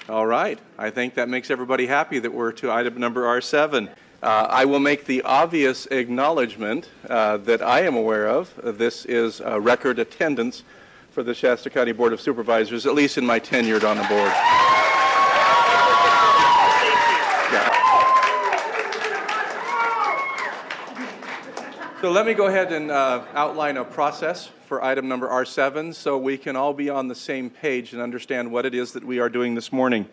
All right. I think that makes everybody happy that we're to item number R7. I will make the obvious acknowledgement that I am aware of. This is record attendance for the Shasta County Board of Supervisors, at least in my tenure on the board. So let me go ahead and outline a process for item number R7 so we can all be on the same page and understand what it is that we are doing this morning.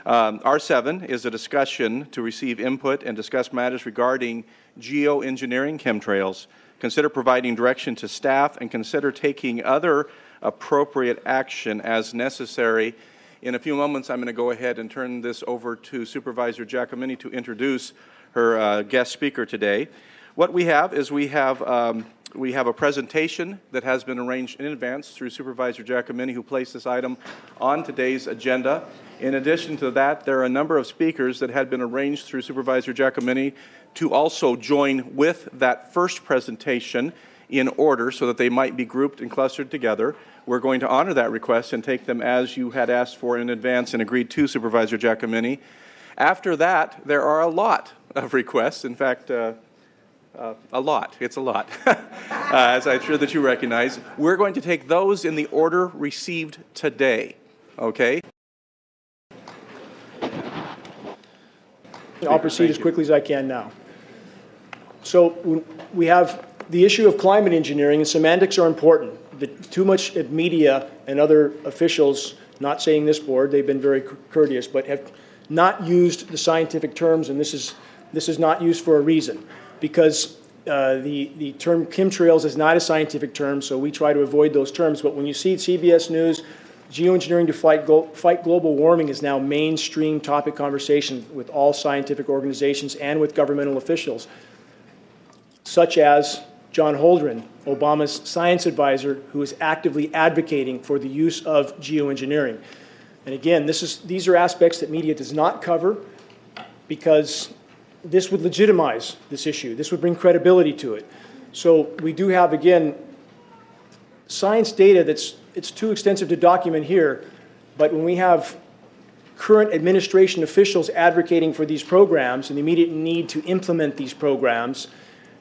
R7 is a discussion to receive input and discuss matters regarding geoengineering chemtrails, consider providing direction to staff, and consider taking other appropriate action as necessary. In a few moments, I'm going to go ahead and turn this over to Supervisor Giacomini to introduce her guest speaker today. What we have is we have a presentation that has been arranged in advance through Supervisor Giacomini, who placed this item on today's agenda. In addition to that, there are a number of speakers that had been arranged through Supervisor Giacomini to also join with that first presentation in order so that they might be grouped and clustered together. We're going to honor that request and take them as you had asked for in advance and agreed to, Supervisor Giacomini. After that, there are a lot of requests. In fact, a lot. It's a lot, as I'm sure that you recognize. We're going to take those in the order received today, okay? I'll proceed as quickly as I can now. So we have the issue of climate engineering, and semantics are important. Too much media and other officials, not saying this board, they've been very courteous, but have not used the scientific terms, and this is not used for a reason. Because the term chemtrails is not a scientific term, so we try to avoid those terms. But when you see CBS News, geoengineering to fight global warming is now mainstream topic conversation with all scientific organizations and with governmental officials, such as John Holdren, Obama's science advisor, who is actively advocating for the use of geoengineering. And again, these are aspects that media does not cover because this would legitimize this issue. This would bring credibility to it. So we do have, again, science data it's too extensive to document here, but when we have current administration officials advocating for these programs and the immediate need to implement these programs,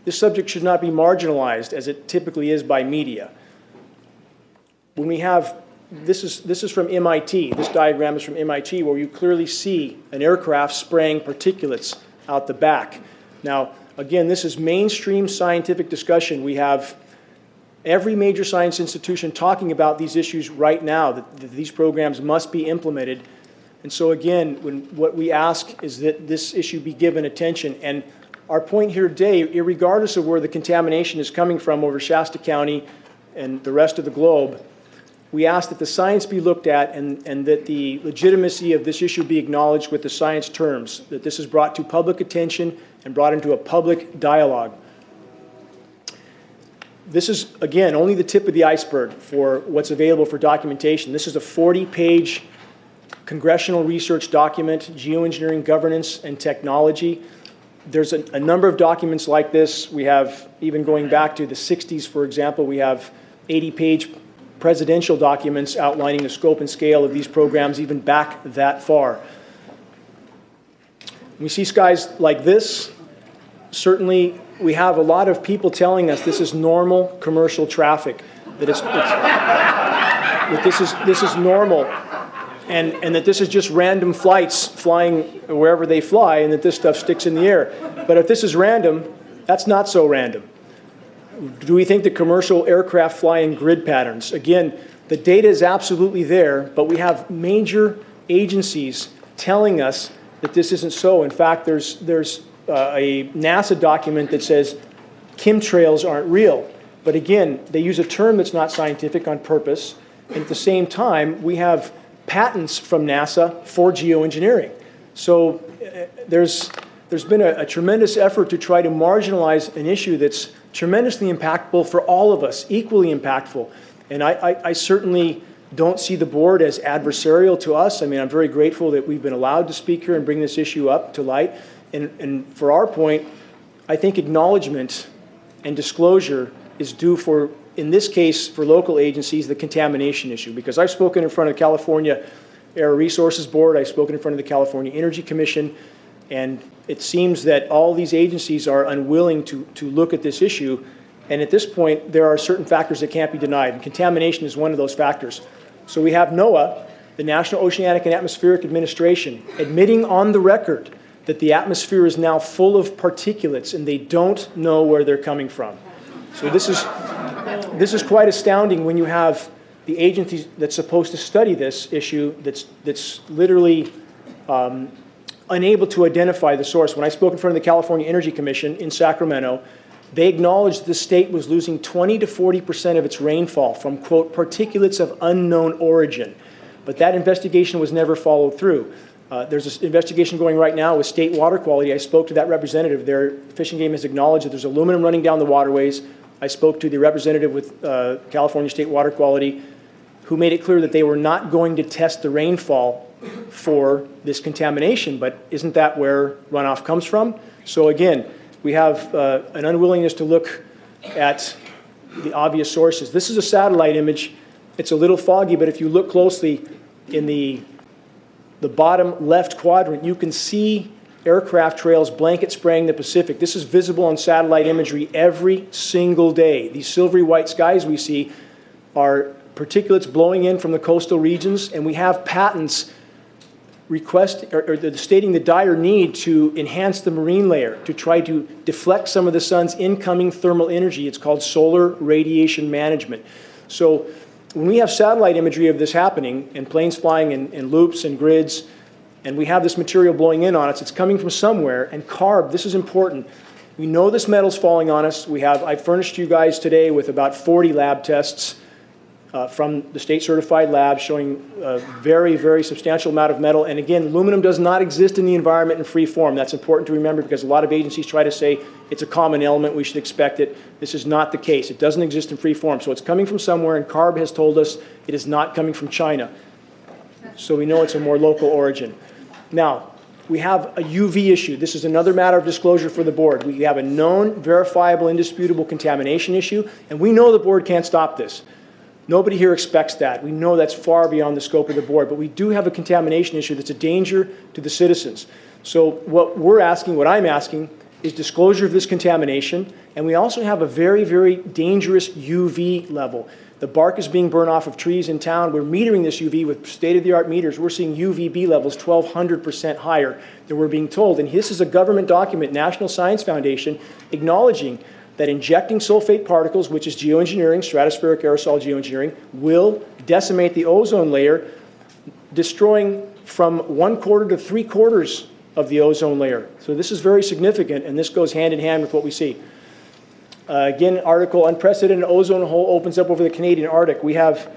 this subject should not be marginalized as it typically is by media. When we have, this is from MIT, this diagram is from MIT, where you clearly see an aircraft spraying particulates out the back. Now, again, this is mainstream scientific discussion. We have every major science institution talking about these issues right now, that these programs must be implemented. And so again, what we ask is that this issue be given attention. And our point here today, irregardless of where the contamination is coming from over Shasta County and the rest of the globe, we ask that the science be looked at and that the legitimacy of this issue be acknowledged with the science terms, that this is brought to public attention and brought into a public dialogue. This is, again, only the tip of the iceberg for what's available for documentation. This is a 40-page congressional research document, Geoengineering Governance and Technology. There's a number of documents like this. We have, even going back to the 60s, for example, we have 80-page presidential documents outlining the scope and scale of these programs even back that far. We see skies like this. Certainly, we have a lot of people telling us this is normal commercial traffic, that this is normal, and that this is just random flights flying wherever they fly, and that this stuff sticks in the air. But if this is random, that's not so random. Do we think that commercial aircraft fly in grid patterns? Again, the data is absolutely there, but we have major agencies telling us that this isn't so. In fact, there's a NASA document that says chemtrails aren't real. But again, they use a term that's not scientific on purpose. And at the same time, we have patents from NASA for geoengineering. So there's been a tremendous effort to try to marginalize an issue that's tremendously impactful for all of us, equally impactful. And I certainly don't see the board as adversarial to us. I mean, I'm very grateful that we've been allowed to speak here and bring this issue up to light. And for our point, I think acknowledgement and disclosure is due for, in this case, for local agencies, the contamination issue. Because I've spoken in front of California Air Resources Board. I've spoken in front of the California Energy Commission. And it seems that all these agencies are unwilling to look at this issue. And at this point, there are certain factors that can't be denied. And contamination is one of those factors. So we have NOAA, the National Oceanic and Atmospheric Administration, admitting on the record that the atmosphere is now full of particulates and they don't know where they're coming from. So this is quite astounding when you have the agency that's supposed to study this issue that's literally unable to identify the source. When I spoke in front of the California Energy Commission in Sacramento, they acknowledged the state was losing 20 to 40% of its rainfall from, quote, particulates of unknown origin. But that investigation was never followed through. There's an investigation going right now with state water quality. I spoke to that representative. Their fishing game has acknowledged that there's aluminum running down the waterways. I spoke to the representative with California State Water Quality, who made it clear that they were not going to test the rainfall for this contamination. But isn't that where runoff comes from? So again, we have an unwillingness to look at the obvious sources. This is a satellite image. It's a little foggy, but if you look closely in the bottom left quadrant, you can see aircraft trails blanket spraying the Pacific. This is visible on satellite imagery every single day. These silvery white skies we see are particulates blowing in from the coastal regions, and we have patents stating the dire need to enhance the marine layer to try to deflect some of the sun's incoming thermal energy. It's called solar radiation management. So when we have satellite imagery of this happening, and planes flying in loops and grids, and we have this material blowing in on us, it's coming from somewhere. And CARB, this is important. We know this metal's falling on us. I furnished you guys today with about 40 lab tests from the state-certified lab showing a very, very substantial amount of metal. And again, aluminum does not exist in the environment in free form. That's important to remember because a lot of agencies try to say it's a common element, we should expect it. This is not the case. It doesn't exist in free form. So it's coming from somewhere, and CARB has told us it is not coming from China. So we know it's a more local origin. Now, we have a UV issue. This is another matter of disclosure for the board. We have a known, verifiable, indisputable contamination issue, and we know the board can't stop this. Nobody here expects that. We know that's far beyond the scope of the board, but we do have a contamination issue that's a danger to the citizens. So what I'm asking, is disclosure of this contamination, and we also have a very, very dangerous UV level. The bark is being burned off of trees in town. We're metering this UV with state-of-the-art meters. We're seeing UVB levels 1,200% higher than we're being told. And this is a government document, National Science Foundation, acknowledging that injecting sulfate particles, which is geoengineering, stratospheric aerosol geoengineering, will decimate the ozone layer, destroying from 1/4 to 3/4 of the ozone layer. So this is very significant, and this goes hand in hand with what we see. Again, article, unprecedented ozone hole opens up over the Canadian Arctic. We have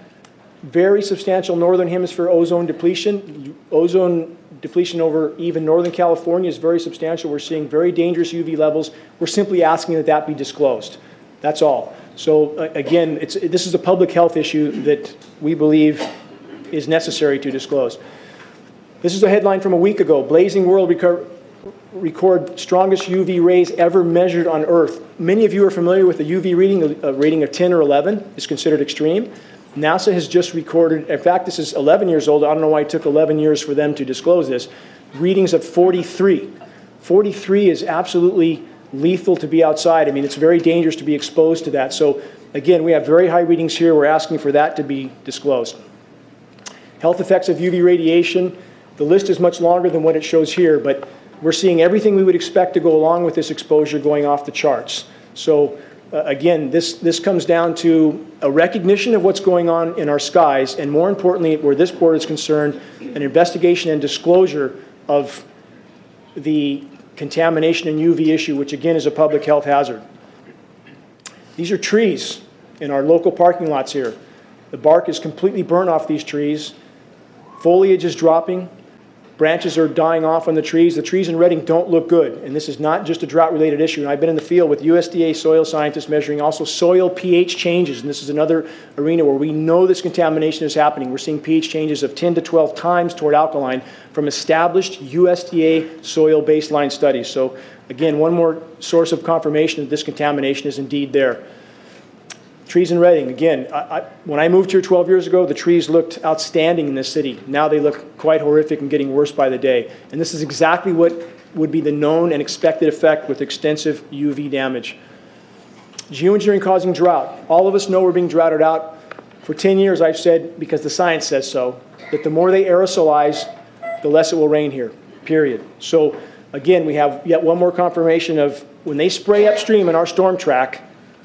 very substantial northern hemisphere ozone depletion. Ozone depletion over even northern California is very substantial. We're seeing very dangerous UV levels. We're simply asking that that be disclosed. That's all. So again, this is a public health issue that we believe is necessary to disclose. This is a headline from a week ago. Blazing world record strongest UV rays ever measured on Earth. Many of you are familiar with the UV reading. A rating of 10 or 11 is considered extreme. NASA has just recorded, in fact, this is 11 years old. I don't know why it took 11 years for them to disclose this. Readings of 43. 43 is absolutely lethal to be outside. I mean, it's very dangerous to be exposed to that. So again, we have very high readings here. We're asking for that to be disclosed. Health effects of UV radiation. The list is much longer than what it shows here, but we're seeing everything we would expect to go along with this exposure going off the charts. So again, this comes down to a recognition of what's going on in our skies, and more importantly, where this board is concerned, an investigation and disclosure of the contamination and UV issue, which again is a public health hazard. These are trees in our local parking lots here. The bark is completely burned off these trees. Foliage is dropping. Branches are dying off on the trees. The trees in Redding don't look good, and this is not just a drought-related issue. And I've been in the field with USDA soil scientists measuring also soil pH changes, and this is another arena where we know this contamination is happening. We're seeing pH changes of 10 to 12 times toward alkaline from established USDA soil baseline studies. So again, one more source of confirmation that this contamination is indeed there. trees in Reading, again, when I moved here 12 years ago, the trees looked outstanding in this city. Now they look quite horrific and getting worse by the day. And this is exactly what would be the known and expected effect with extensive UV damage. Geoengineering causing drought. All of us know we're being droughted out. For 10 years, I've said, because the science says so, that the more they aerosolize, the less it will rain here, period. So, again, we have yet one more confirmation of when they spray upstream in our storm track,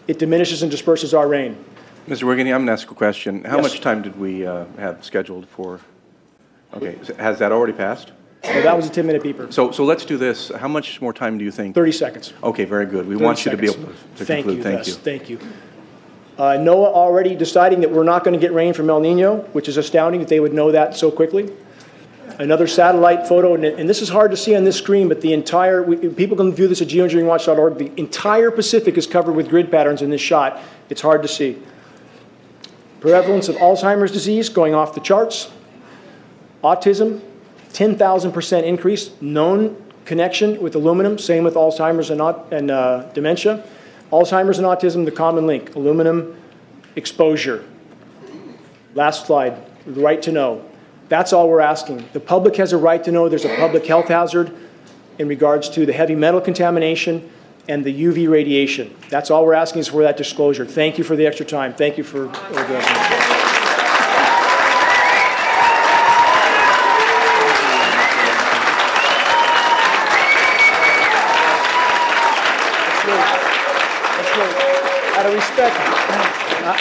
it diminishes and disperses our rain. Mr. Wiggany, I'm going to ask a question. How Yes. much time did we have scheduled for? Okay, has that already passed? So that was a 10-minute beeper. So let's do this. How much more time do you think? 30 seconds. Okay, very good. We 30 want you to be seconds. able to Thank conclude. you, Thank Gus. you. Thank you. NOAA already deciding that we're not going to get rain from El Nino, which is astounding that they would know that so quickly. Another satellite photo, and this is hard to see on this screen, but the entire, people can view this at geoengineeringwatch.org, the entire Pacific is covered with grid patterns in this shot. It's hard to see. Prevalence of Alzheimer's disease going off the charts. Autism, 10,000% increase. Known connection with aluminum, same with Alzheimer's and dementia. Alzheimer's and autism, the common link, aluminum exposure. Last slide, the right to know. That's all we're asking. The public has a right to know there's a public health hazard in regards to the heavy metal contamination and the UV radiation. That's all we're asking is for that disclosure. Thank you for the extra time. Thank you for addressing it.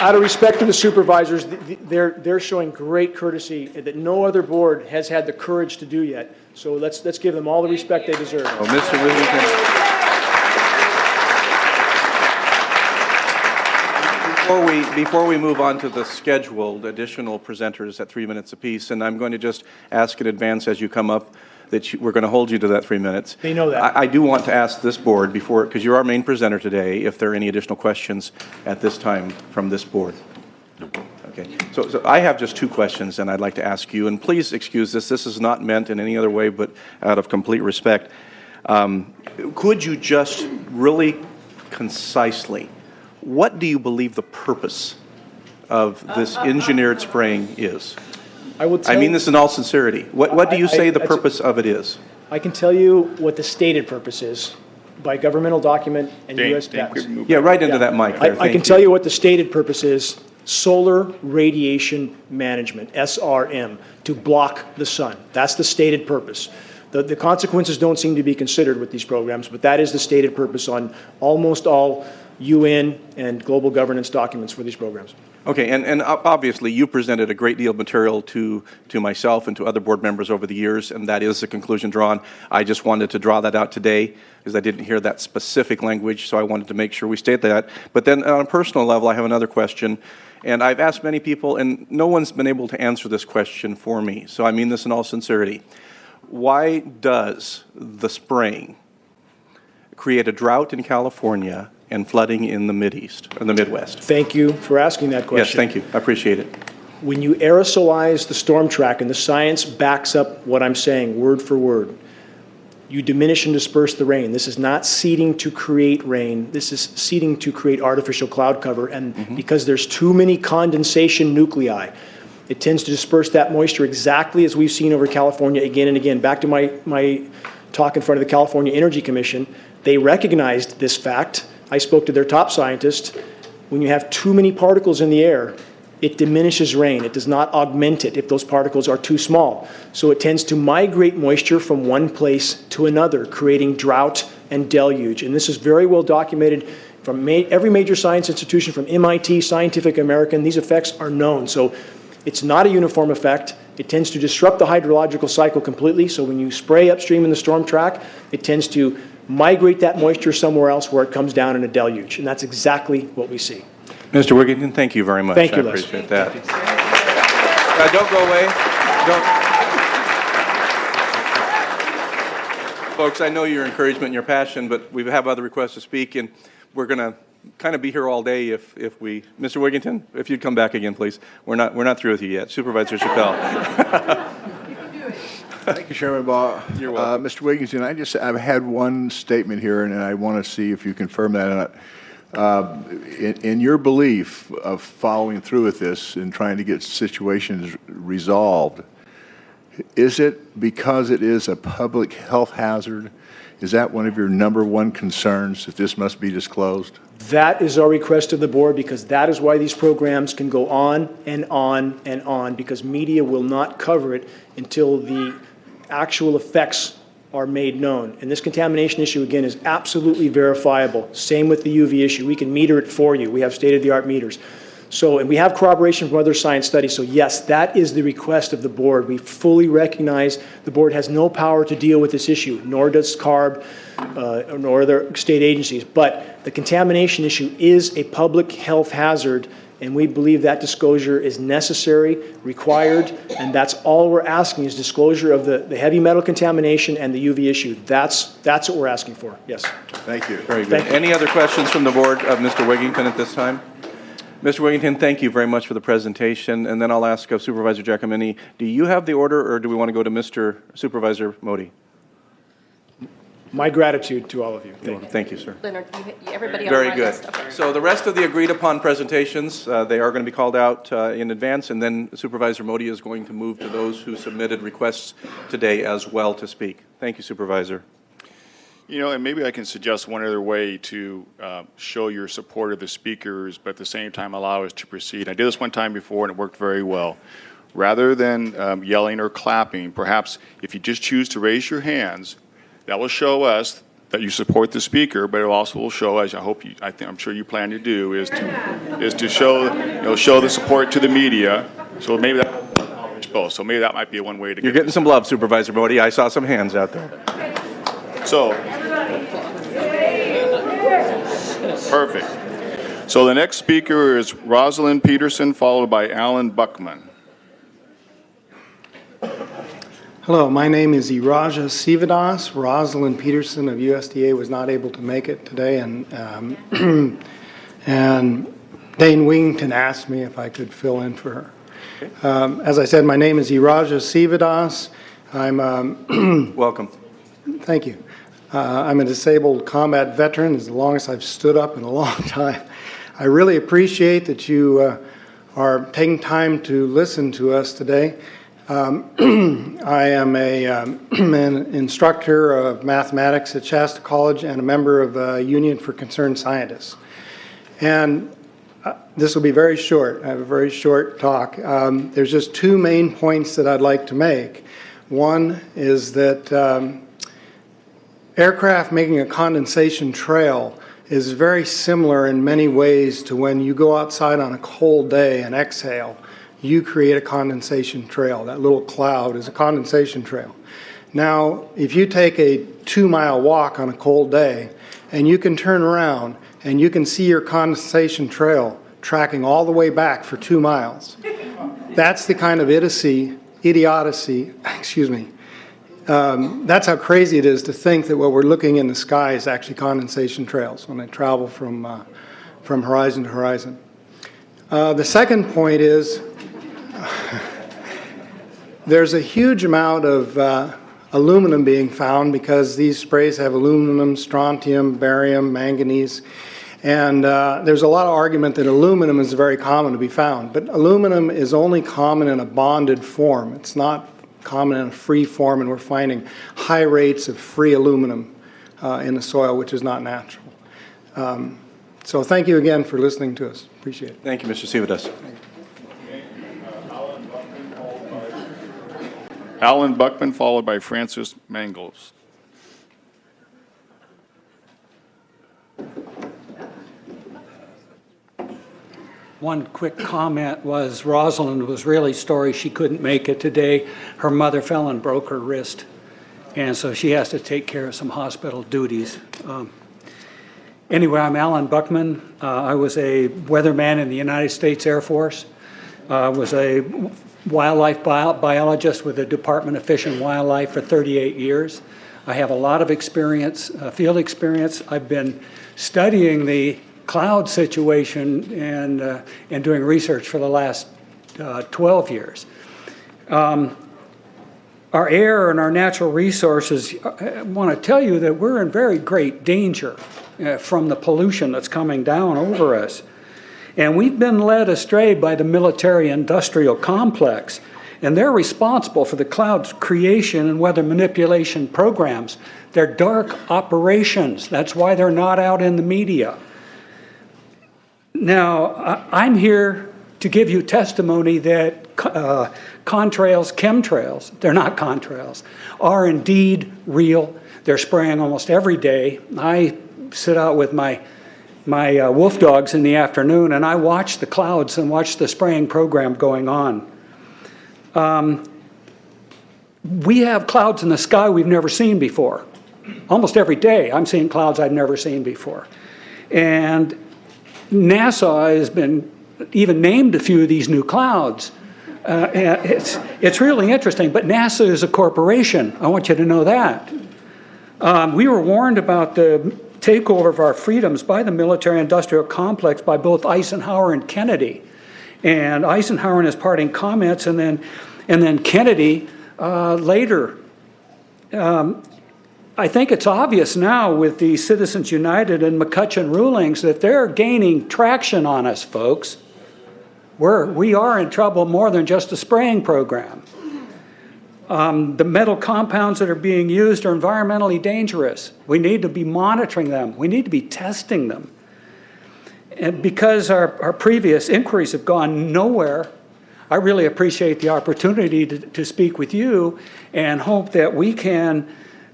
Out of respect to the supervisors, they're showing great courtesy that no other board has had the courage to do yet. So let's give them all the respect they deserve. Oh, Mr. Whittington, before we move on to the scheduled additional presenters at 3 minutes apiece, and I'm going to just ask in advance as you come up that we're going to hold you to that 3 minutes. They know that. I do want to ask this board before, because you're our main presenter today, if there are any additional questions at this time from this board. Okay. So I have just two questions, and I'd like to ask you, and please excuse this. This is not meant in any other way but out of complete respect. Could you just really concisely, what do you believe the purpose of this engineered spraying is? I mean this in all sincerity. What do you say the purpose of it is? I can tell you what the stated purpose is by governmental document and U.S. patents. Yeah, right into that mic there. I can tell you what the stated purpose is. Solar radiation management, SRM, to block the sun. That's the stated purpose. The consequences don't seem to be considered with these programs, but that is the stated purpose on almost all UN and global governance documents for these programs. Okay, and obviously you presented a great deal of material to myself and to other board members over the years, and that is the conclusion drawn. I just wanted to draw that out today because I didn't hear that specific language, so I wanted to make sure we state that. But then on a personal level, I have another question, and I've asked many people, and no one's been able to answer this question for me, so I mean this in all sincerity. Why does the spraying create a drought in California and flooding in the Mideast, or the Midwest? Thank you for asking that question. Yes, thank you. I appreciate it. When you aerosolize the storm track, and the science backs up what I'm saying word for word, you diminish and disperse the rain. This is not seeding to create rain. This is seeding to create artificial cloud cover. And because there's too many condensation nuclei, it tends to disperse that moisture exactly as we've seen over California again and again. Back to my talk in front of the California Energy Commission, they recognized this fact. I spoke to their top scientist. When you have too many particles in the air, it diminishes rain. It does not augment it if those particles are too small. So it tends to migrate moisture from one place to another, creating drought and deluge. And this is very well documented from every major science institution, from MIT, Scientific American. These effects are known. So it's not a uniform effect. It tends to disrupt the hydrological cycle completely. So when you spray upstream in the storm track, it tends to migrate that moisture somewhere else where it comes down in a deluge. And that's exactly what we see. Mr. Wigington, thank you very much. Thank you, I Les. appreciate that. Don't go away. Don't. Folks, I know your encouragement and your passion, but we have other requests to speak, and we're going to kind of be here all day if we... Mr. Wigington, if you'd come back again, please. We're not through with you yet. Supervisor Chappelle. Thank you, Chairman Baugh. You're welcome. Mr. Wigington, I've had one statement here, and I want to see if you confirm that or not. In your belief of following through with this and trying to get situations resolved, is it because it is a public health hazard? Is that one of your #1 concerns, that this must be disclosed? That is our request of the board, because that is why these programs can go on and on and on, because media will not cover it until the actual effects are made known. And this contamination issue, again, is absolutely verifiable. Same with the UV issue. We can meter it for you. We have state-of-the-art meters. So, and we have corroboration from other science studies. So yes, that is the request of the board. We fully recognize the board has no power to deal with this issue, nor does CARB, nor other state agencies. But the contamination issue is a public health hazard, and we believe that disclosure is necessary, required, and that's all we're asking is disclosure of the heavy metal contamination and the UV issue. That's what we're asking for. Yes. Thank you. Very good. Any other questions from the board of Mr. Wigington at this time? Mr. Wigington, thank you very much for the presentation. And then I'll ask Supervisor Giacomini, do you have the order, or do we want to go to Mr. Supervisor Modi? My gratitude to all of you. Thank you. Thank you, sir. Leonard, everybody on Very my good. list. Okay. So the rest of the agreed upon presentations, they are going to be called out in advance, and then Supervisor Modi is going to move to those who submitted requests today as well to speak. Thank you, Supervisor. You know, and maybe I can suggest one other way to show your support of the speakers, but at the same time allow us to proceed. I did this one time before, and it worked very well. Rather than yelling or clapping, perhaps if you just choose to raise your hands, that will show us that you support the speaker, but it also will show, as I'm sure you plan to do, is to show, show the support to the media. So maybe that both. So maybe that might be one way to. You're getting some love, Supervisor Modi. I saw some hands out there. So, perfect. So the next speaker is Rosalind Peterson, followed by Alan Buckman. Hello, my name is Iraja Sivadas. Rosalind Peterson of USDA was not able to make it today, and and Dane Wington asked me if I could fill in for her. As I said, my name is Iraja Sivadas. I'm welcome. Thank you. I'm a disabled combat veteran. It's the longest I've stood up in a long time. I really appreciate that you are taking time to listen to us today. I am an instructor of mathematics at Shasta College and a member of Union for Concerned Scientists. And this will be very short. I have a very short talk. There's just two main points that I'd like to make. One is that aircraft making a condensation trail is very similar in many ways to when you go outside on a cold day and exhale. You create a condensation trail. That little cloud is a condensation trail. Now, if you take a 2-mile walk on a cold day and you can turn around and you can see your condensation trail tracking all the way back for 2 miles, that's the kind of idiocy, that's how crazy it is to think that what we're looking in the sky is actually condensation trails when they travel from horizon to horizon. The second point is there's a huge amount of aluminum being found because these sprays have aluminum, strontium, barium, manganese, and there's a lot of argument that aluminum is very common to be found, but aluminum is only common in a bonded form. It's not common in a free form, and we're finding high rates of free aluminum in the soil, which is not natural. So thank you again for listening to us. Appreciate it. Thank you, Mr. Sivadas. Alan Buckman, followed by Francis Mangles. One quick comment was Rosalind was really sorry she couldn't make it today. Her mother fell and broke her wrist, and so she has to take care of some hospital duties. Anyway, I'm Alan Buckman. I was a weatherman in the United States Air Force. Was a wildlife biologist with the Department of Fish and Wildlife for 38 years. I have a lot of experience, field experience. I've been studying the cloud situation and doing research for the last 12 years. Our air and our natural resources, I want to tell you that we're in very great danger from the pollution that's coming down over us. And we've been led astray by the military-industrial complex, and they're responsible for the cloud's creation and weather manipulation programs. They're dark operations. That's why they're not out in the media. Now, I'm here to give you testimony that contrails, chemtrails, they're not contrails, are indeed real. They're spraying almost every day. I sit out with my wolf dogs in the afternoon, and I watch the clouds and watch the spraying program going on. We have clouds in the sky we've never seen before. Almost every day I'm seeing clouds I've never seen before. And NASA has been even named a few of these new clouds. It's really interesting, but NASA is a corporation. I want you to know that. We were warned about the takeover of our freedoms by the military-industrial complex by both Eisenhower and Kennedy. And Eisenhower in his parting comments, and then Kennedy later. I think it's obvious now with the Citizens United and McCutcheon rulings that they're gaining traction on us, folks. We are in trouble more than just a spraying program. The metal compounds that are being used are environmentally dangerous. We need to be monitoring them. We need to be testing them. And because our previous inquiries have gone nowhere, I really appreciate the opportunity to speak with you and hope that we can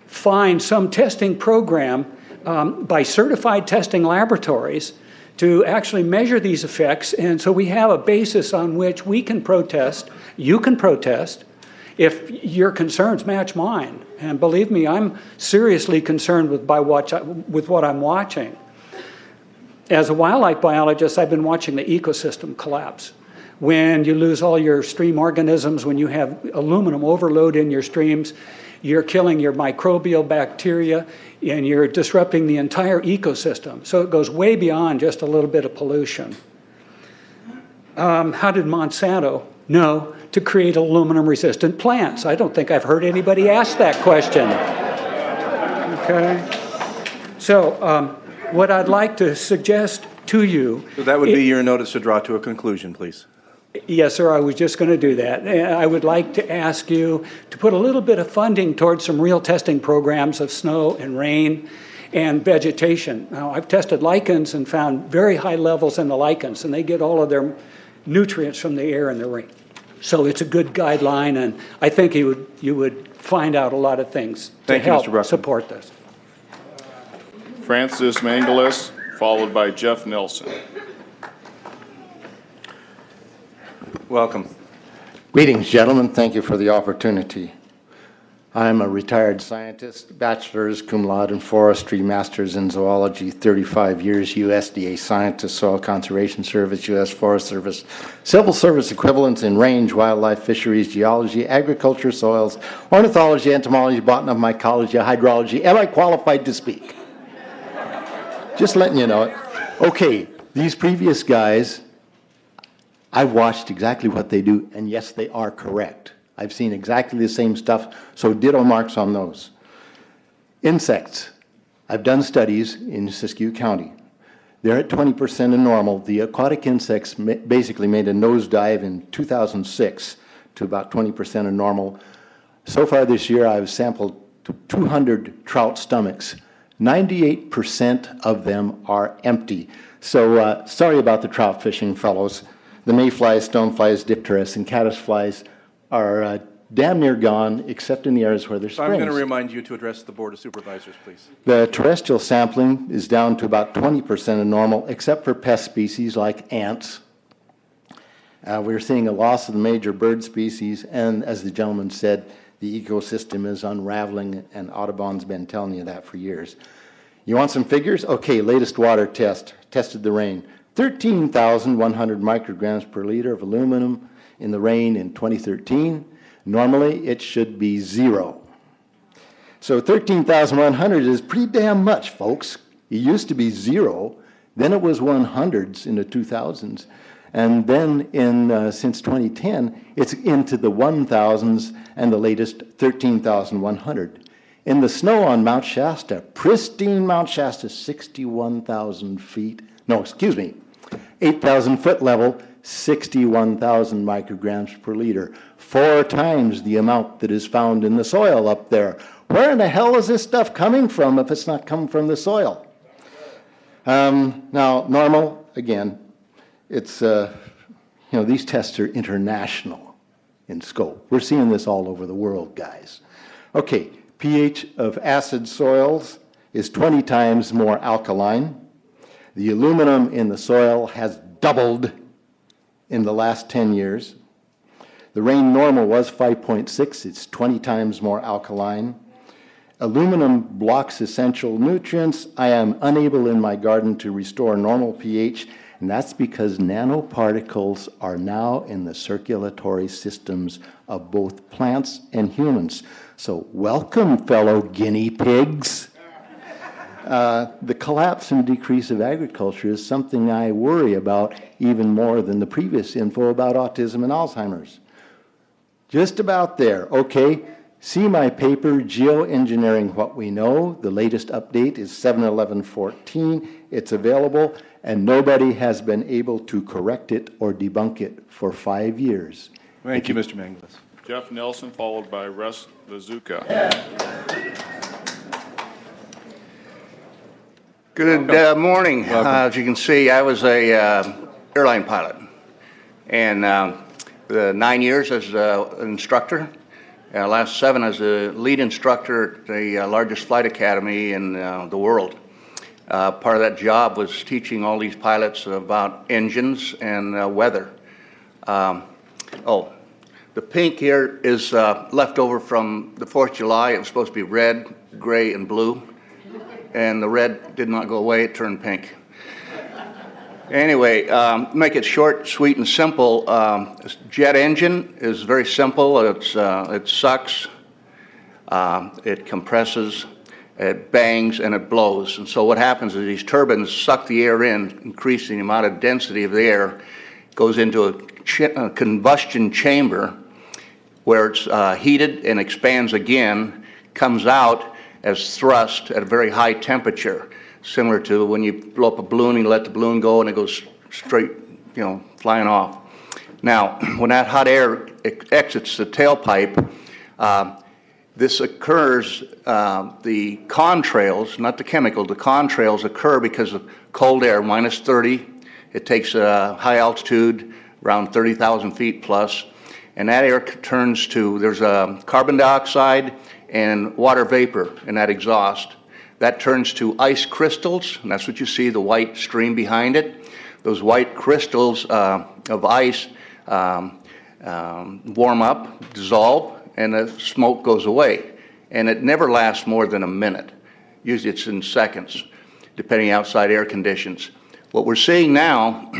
find some testing program by certified testing laboratories to actually measure these effects, and so we have a basis on which we can protest, you can protest, if your concerns match mine. And believe me, I'm seriously concerned with what I'm watching. As a wildlife biologist, I've been watching the ecosystem collapse. When you lose all your stream organisms, when you have aluminum overload in your streams, you're killing your microbial bacteria, and you're disrupting the entire ecosystem. So it goes way beyond just a little bit of pollution. How did Monsanto know to create aluminum-resistant plants? I don't think I've heard anybody ask that question. Okay? So what I'd like to suggest to you... So that would be your notice to draw to a conclusion, please. Yes, sir, I was just going to do that. I would like to ask you to put a little bit of funding towards some real testing programs of snow and rain and vegetation. Now, I've tested lichens and found very high levels in the lichens, and they get all of their nutrients from the air and the rain. So it's a good guideline, and I think you would find out a lot of things to help support this. Francis Mangalis, followed by Jeff Nelson. Welcome. Greetings, gentlemen. Thank you for the opportunity. I'm a retired scientist, bachelor's, cum laude in forestry, master's in zoology, 35 years, USDA scientist, Soil Conservation Service, U.S. Forest Service, civil service equivalents in range, wildlife, fisheries, geology, agriculture, soils, ornithology, entomology, botany, mycology, hydrology. Am I qualified to speak? Just letting you know it. Okay, these previous guys, I've watched exactly what they do, and yes, they are correct. I've seen exactly the same stuff, so ditto marks on those. Insects. I've done studies in Siskiyou County. They're at 20% of normal. The aquatic insects basically made a nosedive in 2006 to about 20% of normal. So far this year, I've sampled 200 trout stomachs. 98% of them are empty. So sorry about the trout fishing, fellows. The mayflies, stoneflies, dipterus, and caddisflies are damn near gone, except in the areas where there's springs. I'm going to remind you to address the Board of Supervisors, please. The terrestrial sampling is down to about 20% of normal, except for pest species like ants. We're seeing a loss of the major bird species, and as the gentleman said, the ecosystem is unraveling, and Audubon's been telling you that for years. You want some figures? Okay, latest water test, tested the rain. 13,100 micrograms per liter of aluminum in the rain in 2013. Normally, it should be 0. So 13,100 is pretty damn much, folks. It used to be 0, then it was 100s in the 2000s, and then since 2010, it's into the 1,000s and the latest 13,100. In the snow on Mount Shasta, pristine Mount Shasta, 61,000 feet, no, excuse me, 8,000 foot level, 61,000 micrograms per liter, 4 times the amount that is found in the soil up there. Where in the hell is this stuff coming from if it's not coming from the soil? Now, normal, again, it's, these tests are international in scope. We're seeing this all over the world, guys. Okay, pH of acid soils is 20 times more alkaline. The aluminum in the soil has doubled in the last 10 years. The rain normal was 5.6. It's 20 times more alkaline. Aluminum blocks essential nutrients. I am unable in my garden to restore normal pH, and that's because nanoparticles are now in the circulatory systems of both plants and humans. So welcome, fellow guinea pigs. The collapse and decrease of agriculture is something I worry about even more than the previous info about autism and Alzheimer's. Just about there. Okay, see my paper, Geoengineering What We Know. The latest update is 7/11/14. It's available, and nobody has been able to correct it or debunk it for 5 years. Thank you, Mr. Manglis. Jeff Nelson, followed by Russ Lazuka. Good morning. As you can see, I was a airline pilot, and the 9 years as an instructor, last 7 as a lead instructor at the largest flight academy in the world. Part of that job was teaching all these pilots about engines and weather. The pink here is left over from the 4th of July. It was supposed to be red, gray, and blue. And the red did not go away, it turned pink. Anyway, make it short, sweet, and simple. Jet engine is very simple. It sucks, it compresses, it bangs, and it blows. And so what happens is these turbines suck the air in, increasing the amount of density of the air, goes into a combustion chamber where it's heated and expands again, comes out as thrust at a very high temperature, similar to when you blow up a balloon, you let the balloon go and it goes straight, flying off. Now, when that hot air exits the tailpipe, this occurs, the contrails, not the chemical, the contrails occur because of cold air, minus 30. It takes a high altitude, around 30,000 feet plus, and that air turns to, there's carbon dioxide and water vapor in that exhaust. That turns to ice crystals, and that's what you see, the white stream behind it. Those white crystals of ice warm up, dissolve, and the smoke goes away. And it never lasts more than a minute. Usually it's in seconds, depending on outside air conditions. What we're seeing now,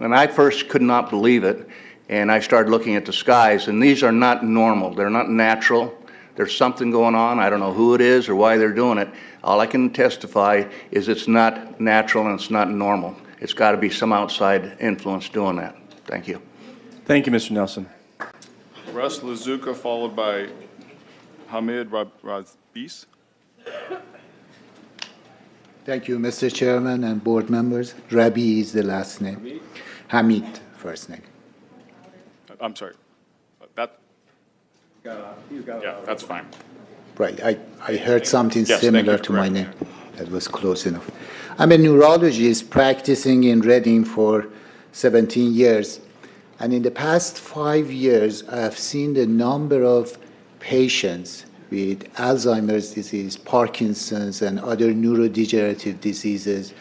and I first could not believe it, and I started looking at the skies, and these are not normal. They're not natural. There's something going on. I don't know who it is or why they're doing it. All I can testify is it's not natural and it's not normal. It's got to be some outside influence doing that. Thank you. Thank you, Mr. Nelson. Russ Lazuka, followed by Hamid Razbis. Thank you, Mr. Chairman and board members. Rabi is the last name. Hamid, first name. I'm sorry. Yeah, that's fine. Right, I heard something Yes, similar to my name. That was close enough. I'm a neurologist practicing in Reading for 17 years. And in the past 5 years, I have seen the number of patients with Alzheimer's disease, Parkinson's, and other neurodegenerative diseases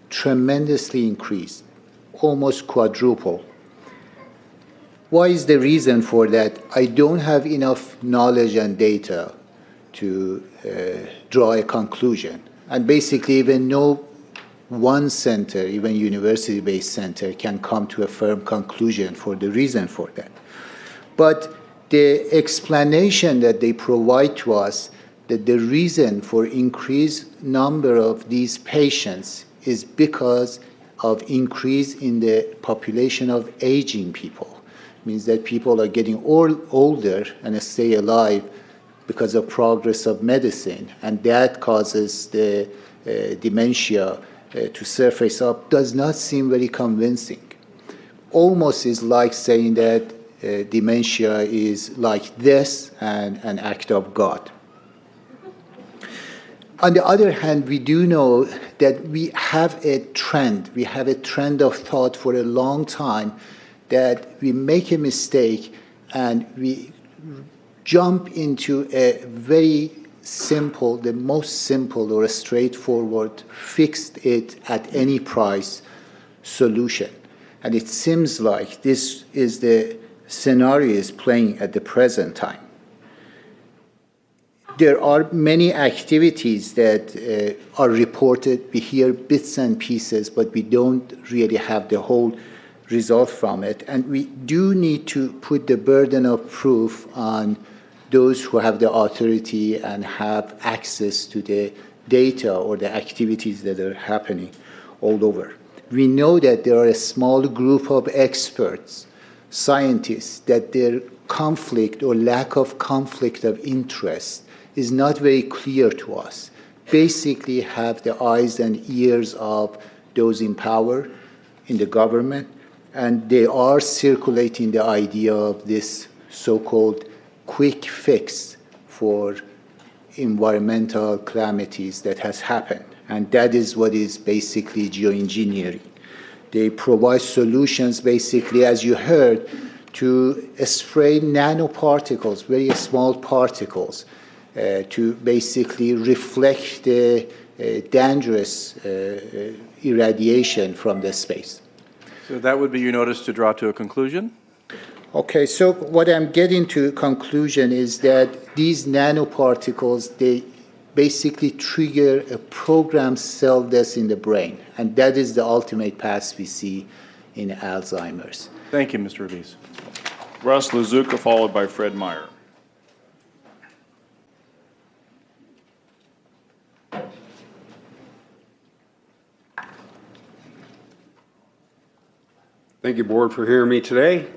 tremendously increase, almost quadruple. What is the reason for that? I don't have enough knowledge and data to draw a conclusion. And basically, even no one center, even university-based center, can come to a firm conclusion for the reason for that. But the explanation that they provide to us, that the reason for increased number of these patients is because of increase in the population of aging people. Means that people are getting older and stay alive because of progress of medicine, and that causes the dementia to surface up, does not seem very convincing. Almost is like saying that dementia is like this and an act of God. On the other hand, we do know that we have a trend of thought for a long time that we make a mistake and we jump into a very simple, the most simple or a straightforward, fixed it at any price solution. And it seems like this is the scenario is playing at the present time. There are many activities that are reported. We hear bits and pieces, but we don't really have the whole result from it. And we do need to put the burden of proof on those who have the authority and have access to the data or the activities that are happening all over. We know that there are a small group of experts, scientists, that their conflict or lack of conflict of interest is not very clear to us. Basically have the eyes and ears of those in power in the government, and they are circulating the idea of this so-called quick fix for environmental calamities that has happened. And that is what is basically geoengineering. They provide solutions, basically, as you heard, to spray nanoparticles, very small particles, to basically reflect the dangerous irradiation from the space. So that would be your notice to draw to a conclusion? Okay, so what I'm getting to conclusion is that these nanoparticles, they basically trigger a programmed cell death in the brain, and that is the ultimate path we see in Alzheimer's. Thank you, Mr. Revis. Russ Lazuka, followed by Fred Meyer. Thank you, Board, for hearing me today.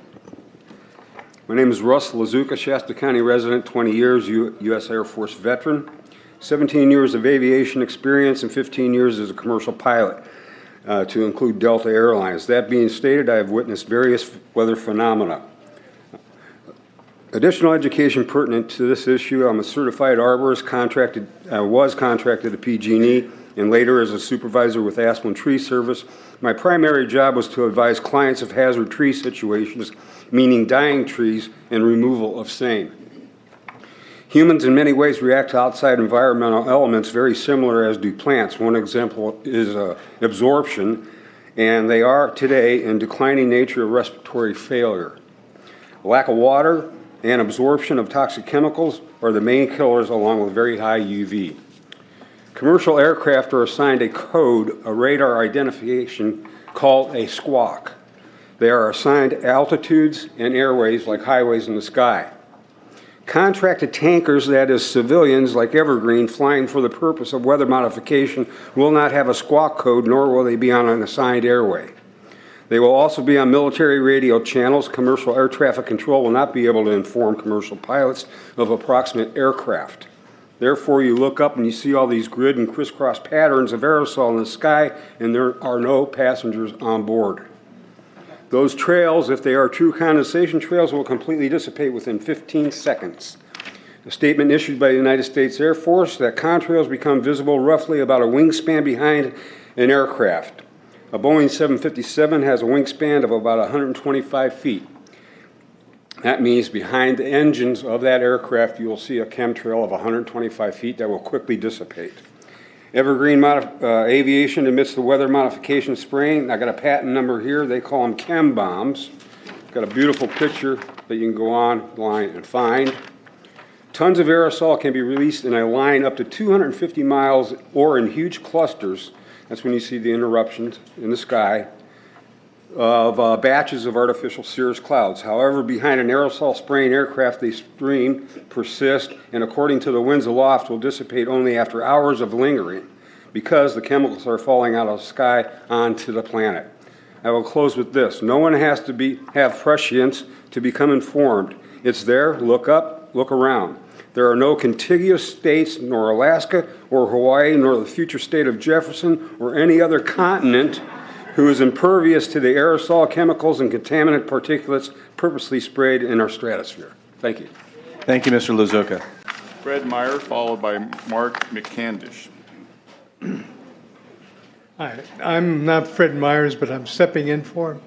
My name is Russ Lazuka, Shasta County resident, 20 years, U.S. Air Force veteran, 17 years of aviation experience, and 15 years as a commercial pilot, to include Delta Airlines. That being stated, I have witnessed various weather phenomena. Additional education pertinent to this issue: I'm a certified arborist, was contracted to PG&E, and later as a supervisor with Aspen Tree Service. My primary job was to advise clients of hazard tree situations, meaning dying trees and removal of same. Humans in many ways react to outside environmental elements very similar as do plants. One example is absorption, and they are today in declining nature of respiratory failure. Lack of water and absorption of toxic chemicals are the main killers, along with very high UV. Commercial aircraft are assigned a code, a radar identification called a squawk. They are assigned altitudes and airways like highways in the sky. Contracted tankers, that is civilians like Evergreen, flying for the purpose of weather modification, will not have a squawk code, nor will they be on an assigned airway. They will also be on military radio channels. Commercial air traffic control will not be able to inform commercial pilots of approximate aircraft. Therefore, you look up and you see all these grid and crisscross patterns of aerosol in the sky, and there are no passengers on board. Those trails, if they are true condensation trails, will completely dissipate within 15 seconds. A statement issued by the United States Air Force that contrails become visible roughly about a wingspan behind an aircraft. A Boeing 757 has a wingspan of about 125 feet. That means behind the engines of that aircraft, you will see a chemtrail of 125 feet that will quickly dissipate. Evergreen Aviation emits the weather modification spraying. I got a patent number here. They call them chem bombs. Got a beautiful picture that you can go online and find. Tons of aerosol can be released in a line up to 250 miles or in huge clusters. That's when you see the interruptions in the sky of batches of artificial cirrus clouds. However, behind an aerosol spraying aircraft, they stream, persist, and according to the winds aloft, will dissipate only after hours of lingering because the chemicals are falling out of the sky onto the planet. I will close with this. No one has to have prescience to become informed. It's there. Look up, look around. There are no contiguous states, nor Alaska or Hawaii, nor the future state of Jefferson or any other continent who is impervious to the aerosol chemicals and contaminant particulates purposely sprayed in our stratosphere. Thank you. Thank you, Mr. Lazuka. Fred Meyer, followed by Mark McCandish. Hi, I'm not Fred Myers, but I'm stepping in for him.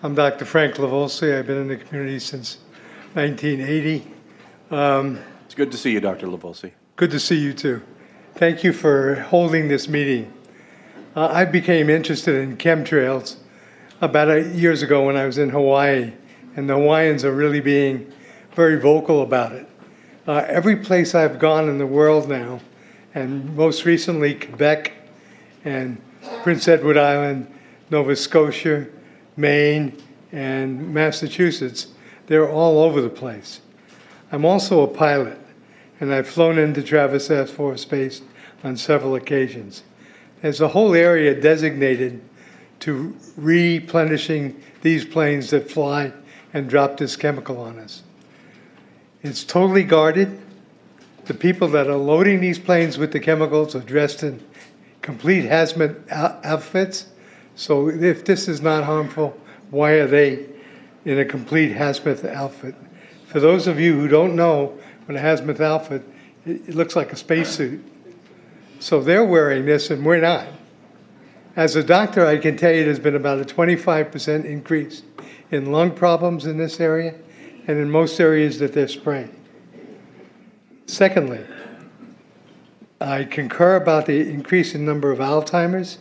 I'm Dr. Frank Lavolsi. I've been in the community since 1980. It's good to see you, Dr. Lavolsi. Good to see you too. Thank you for holding this meeting. I became interested in chemtrails about 8 years ago when I was in Hawaii, and the Hawaiians are really being very vocal about it. Every place I've gone in the world now, and most recently Quebec and Prince Edward Island, Nova Scotia, Maine, and Massachusetts, they're all over the place. I'm also a pilot, and I've flown into Travis Air Force Base on several occasions. There's a whole area designated to replenishing these planes that fly and drop this chemical on us. It's totally guarded. The people that are loading these planes with the chemicals are dressed in complete hazmat outfits. So if this is not harmful, why are they in a complete hazmat outfit? For those of you who don't know what a hazmat outfit, it looks like a spacesuit. So they're wearing this and we're not. As a doctor, I can tell you there's been about a 25% increase in lung problems in this area and in most areas that they're spraying. Secondly, I concur about the increase in number of Alzheimer's.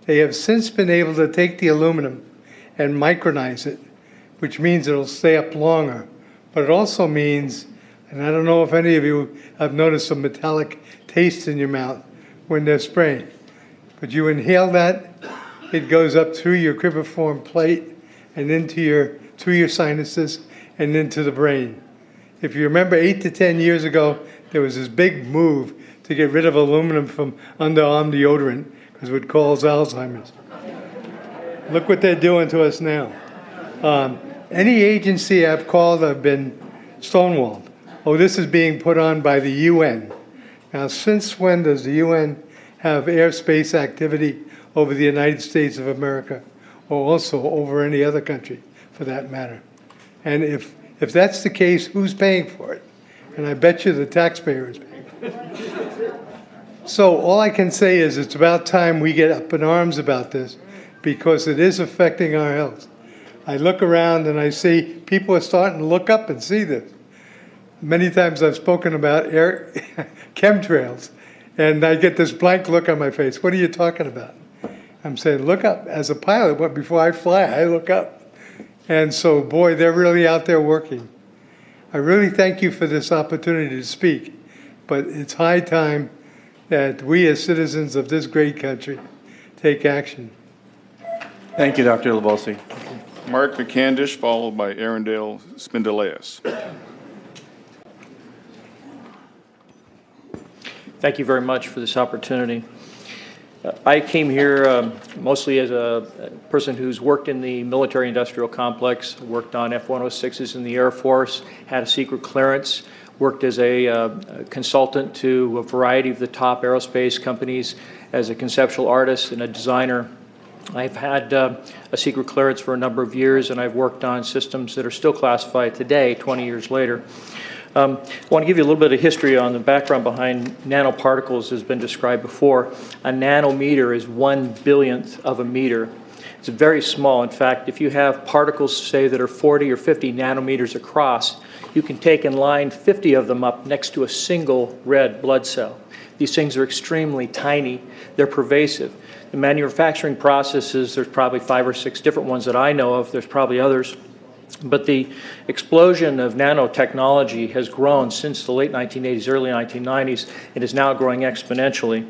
They have since been able to take the aluminum and micronize it, which means it'll stay up longer. But it also means, and I don't know if any of you have noticed a metallic taste in your mouth when they're spraying, but you inhale that, it goes up through your cribriform plate and through your sinuses and into the brain. If you remember 8 to 10 years ago, there was this big move to get rid of aluminum from underarm deodorant because it would cause Alzheimer's. Look what they're doing to us now. Any agency I've called, I've been stonewalled. Oh, this is being put on by the UN. Now, since when does the UN have airspace activity over the United States of America, or also over any other country, for that matter? And if that's the case, who's paying for it? And I bet you the taxpayer is paying for it. So all I can say is it's about time we get up in arms about this, because it is affecting our health. I look around and I see people are starting to look up and see this. Many times I've spoken about chemtrails, and I get this blank look on my face. What are you talking about? I'm saying, look up. As a pilot, before I fly, I look up. And so, boy, they're really out there working. I really thank you for this opportunity to speak, but it's high time that we as citizens of this great country take action. Thank you, Dr. Lavolsi. Mark McCandish, followed by Arundel Spindaleas. Thank you very much for this opportunity. I came here mostly as a person who's worked in the military-industrial complex, worked on F-106s in the Air Force, had a secret clearance, worked as a consultant to a variety of the top aerospace companies as a conceptual artist and a designer. I've had a secret clearance for a number of years, and I've worked on systems that are still classified today, 20 years later. I want to give you a little bit of history on the background behind nanoparticles has been described before. A nanometer is 1/billionth of a meter. It's very small. In fact, if you have particles, say, that are 40 or 50 nanometers across, you can take and line 50 of them up next to a single red blood cell. These things are extremely tiny. They're pervasive. The manufacturing processes, there's probably 5 or 6 different ones that I know of. There's probably others. But the explosion of nanotechnology has grown since the late 1980s, early 1990s, and is now growing exponentially.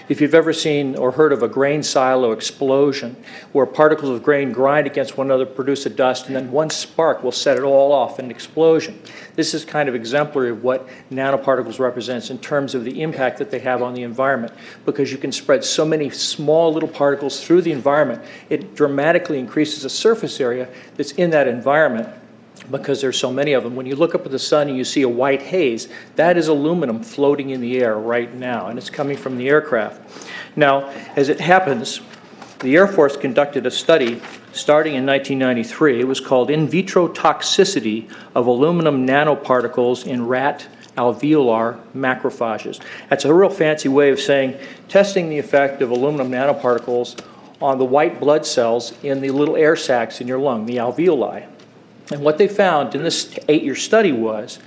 If you've ever seen or heard of a grain silo explosion, where particles of grain grind against one another, produce a dust, and then one spark will set it all off in an explosion. This is kind of exemplary of what nanoparticles represents in terms of the impact that they have on the environment, because you can spread so many small little particles through the environment, it dramatically increases the surface area that's in that environment. because there's so many of them. When you look up at the sun and you see a white haze, that is aluminum floating in the air right now, and it's coming from the aircraft. Now, as it happens, the Air Force conducted a study starting in 1993. It was called In Vitro Toxicity of Aluminum Nanoparticles in Rat Alveolar Macrophages. That's a real fancy way of saying testing the effect of aluminum nanoparticles on the white blood cells in the little air sacs in your lung, the alveoli. And what they found in this 8-year study was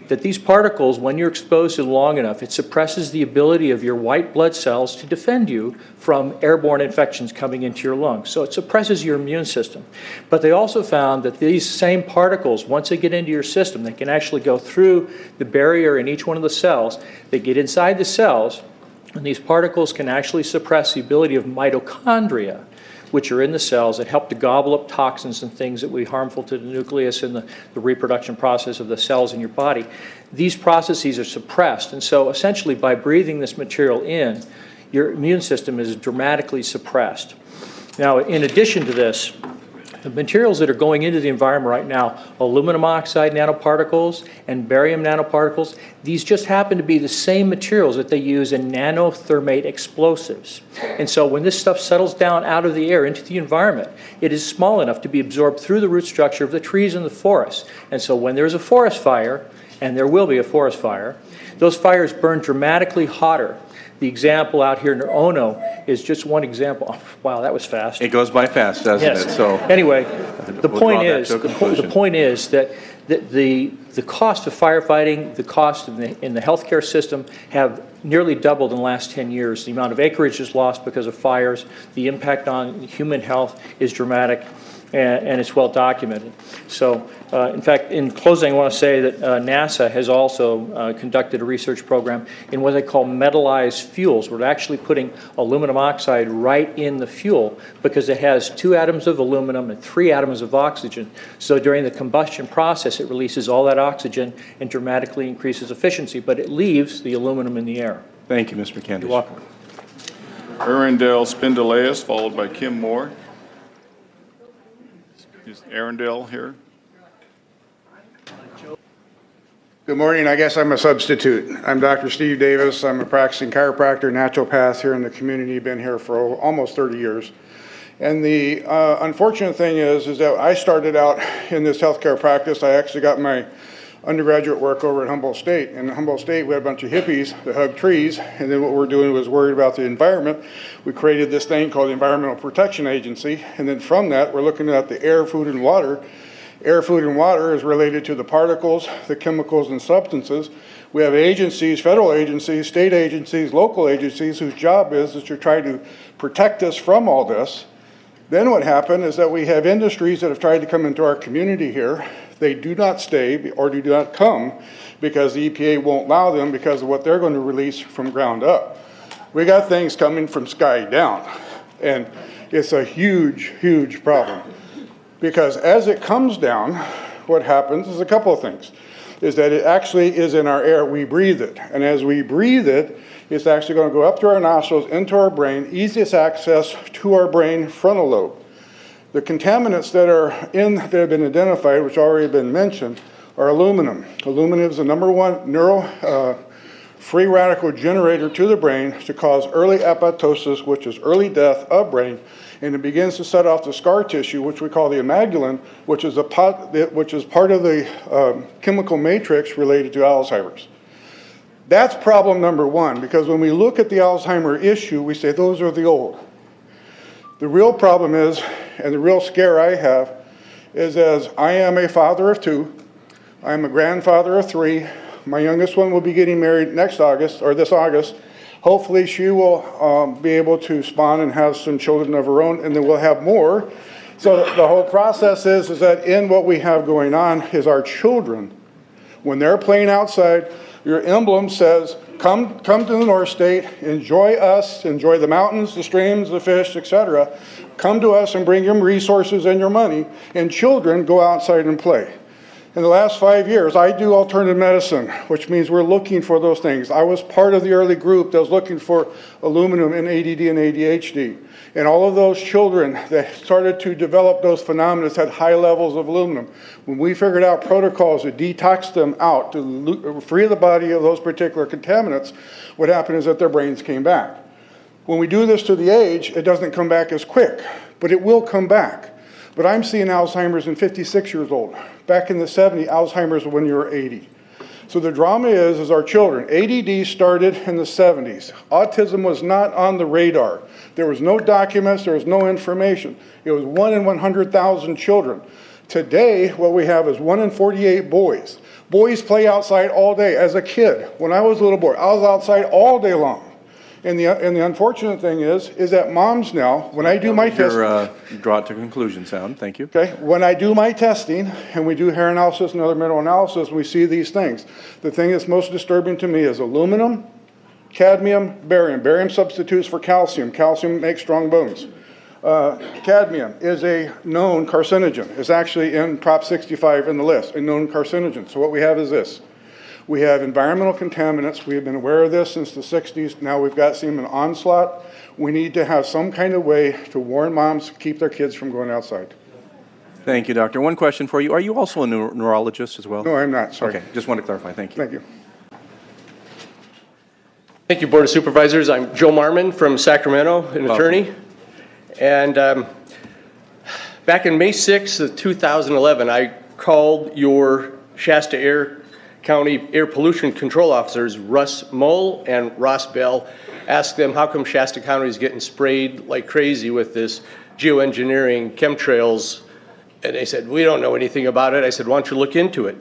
that these particles, when you're exposed to them long enough, it suppresses the ability of your white blood cells to defend you from airborne infections coming into your lungs. So it suppresses your immune system. But they also found that these same particles, once they get into your system, they can actually go through the barrier in each one of the cells. They get inside the cells, and these particles can actually suppress the ability of mitochondria, which are in the cells that help to gobble up toxins and things that would be harmful to the nucleus and the reproduction process of the cells in your body. These processes are suppressed, and so essentially by breathing this material in, your immune system is dramatically suppressed. Now, in addition to this, the materials that are going into the environment right now, aluminum oxide nanoparticles and barium nanoparticles, these just happen to be the same materials that they use in nanothermate explosives. And so when this stuff settles down out of the air into the environment, it is small enough to be absorbed through the root structure of the trees in the forest. And so when there's a forest fire, and there will be a forest fire, those fires burn dramatically hotter. The example out here near Ono is just one example. Oh, wow, that was fast. It goes by fast, doesn't Yes. it? So anyway, the we'll point draw that is to a conclusion. the point is that the cost of firefighting, the cost in the healthcare system have nearly doubled in the last 10 years. The amount of acreage is lost because of fires. The impact on human health is dramatic, and it's well documented. So, in fact, in closing, I want to say that NASA has also conducted a research program in what they call metallized fuels. We're actually putting aluminum oxide right in the fuel because it has 2 atoms of aluminum and 3 atoms of oxygen. So during the combustion process, it releases all that oxygen and dramatically increases efficiency, but it leaves the aluminum in the air. Thank you, Mr. McCandish. You're welcome. Arundel Spindaleas, followed by Kim Moore. Is Arundel here? Good morning. I guess I'm a substitute. I'm Dr. Steve Davis. I'm a practicing chiropractor, naturopath here in the community. Been here for almost 30 years. And the unfortunate thing is that I started out in this healthcare practice. I actually got my undergraduate work over at Humboldt State. In Humboldt State, we had a bunch of hippies that hugged trees, and then what we're doing was worried about the environment. We created this thing called the Environmental Protection Agency, and then from that, we're looking at the air, food, and water. Air, food, and water is related to the particles, the chemicals, and substances. We have agencies, federal agencies, state agencies, local agencies, whose job is to try to protect us from all this. Then what happened is that we have industries that have tried to come into our community here. They do not stay or do not come because the EPA won't allow them because of what they're going to release from ground up. We got things coming from sky down, and it's a huge, huge problem. Because as it comes down, what happens is a couple of things. Is that it actually is in our air, we breathe it. And as we breathe it, it's actually going to go up through our nostrils, into our brain, easiest access to our brain frontal lobe. The contaminants that have been identified, which already been mentioned, are aluminum. Aluminum is the #1 free radical generator to the brain to cause early apoptosis, which is early death of brain, and it begins to set off the scar tissue, which we call the amygdalin, which is part of the chemical matrix related to Alzheimer's. That's problem #1, because when we look at the Alzheimer issue, we say those are the old. The real problem is, and the real scare I have, is as I am a father of 2, I'm a grandfather of 3, my youngest one will be getting married next August, or this August. Hopefully she will be able to spawn and have some children of her own, and then we'll have more. So the whole process is that in what we have going on is our children, when they're playing outside, your emblem says, come to the North State, enjoy us, enjoy the mountains, the streams, the fish, etc. Come to us and bring your resources and your money, and children go outside and play. In the last 5 years, I do alternative medicine, which means we're looking for those things. I was part of the early group that was looking for aluminum in ADD and ADHD. And all of those children that started to develop those phenomena had high levels of aluminum. When we figured out protocols to detox them out, to free the body of those particular contaminants, what happened is that their brains came back. When we do this to the age, it doesn't come back as quick, but it will come back. But I'm seeing Alzheimer's in 56 years old. Back in the 70s, Alzheimer's when you were 80. So the drama is our children. ADD started in the 70s. Autism was not on the radar. There was no documents, there was no information. It was 1 in 100,000 children. Today, what we have is 1 in 48 boys. Boys play outside all day. As a kid, when I was a little boy, I was outside all day long. And the unfortunate thing is that moms now, when I do my testing... Draw it to conclusion sound. Thank you. Okay. When I do my testing, and we do hair analysis and other mineral analysis, we see these things. The thing that's most disturbing to me is aluminum, cadmium, barium. Barium substitutes for calcium. Calcium makes strong bones. Cadmium is a known carcinogen. It's actually in Prop 65 in the list, a known carcinogen. So what we have is this. We have environmental contaminants. We have been aware of this since the 60s. Now we've got seen an onslaught. We need to have some kind of way to warn moms, keep their kids from going outside. Thank you, Doctor. One question for you. Are you also a neurologist as well? No, I'm not. Sorry. Okay, just want to clarify. Thank you. Thank you. Thank you, Board of Supervisors. I'm Joe Marmon from Sacramento, an attorney. And back in May 6th of 2011, I called your Shasta County Air Pollution Control Officers, Russ Moll and Ross Bell, asked them how come Shasta County is getting sprayed like crazy with this geoengineering chemtrails. And they said, we don't know anything about it. I said, why don't you look into it?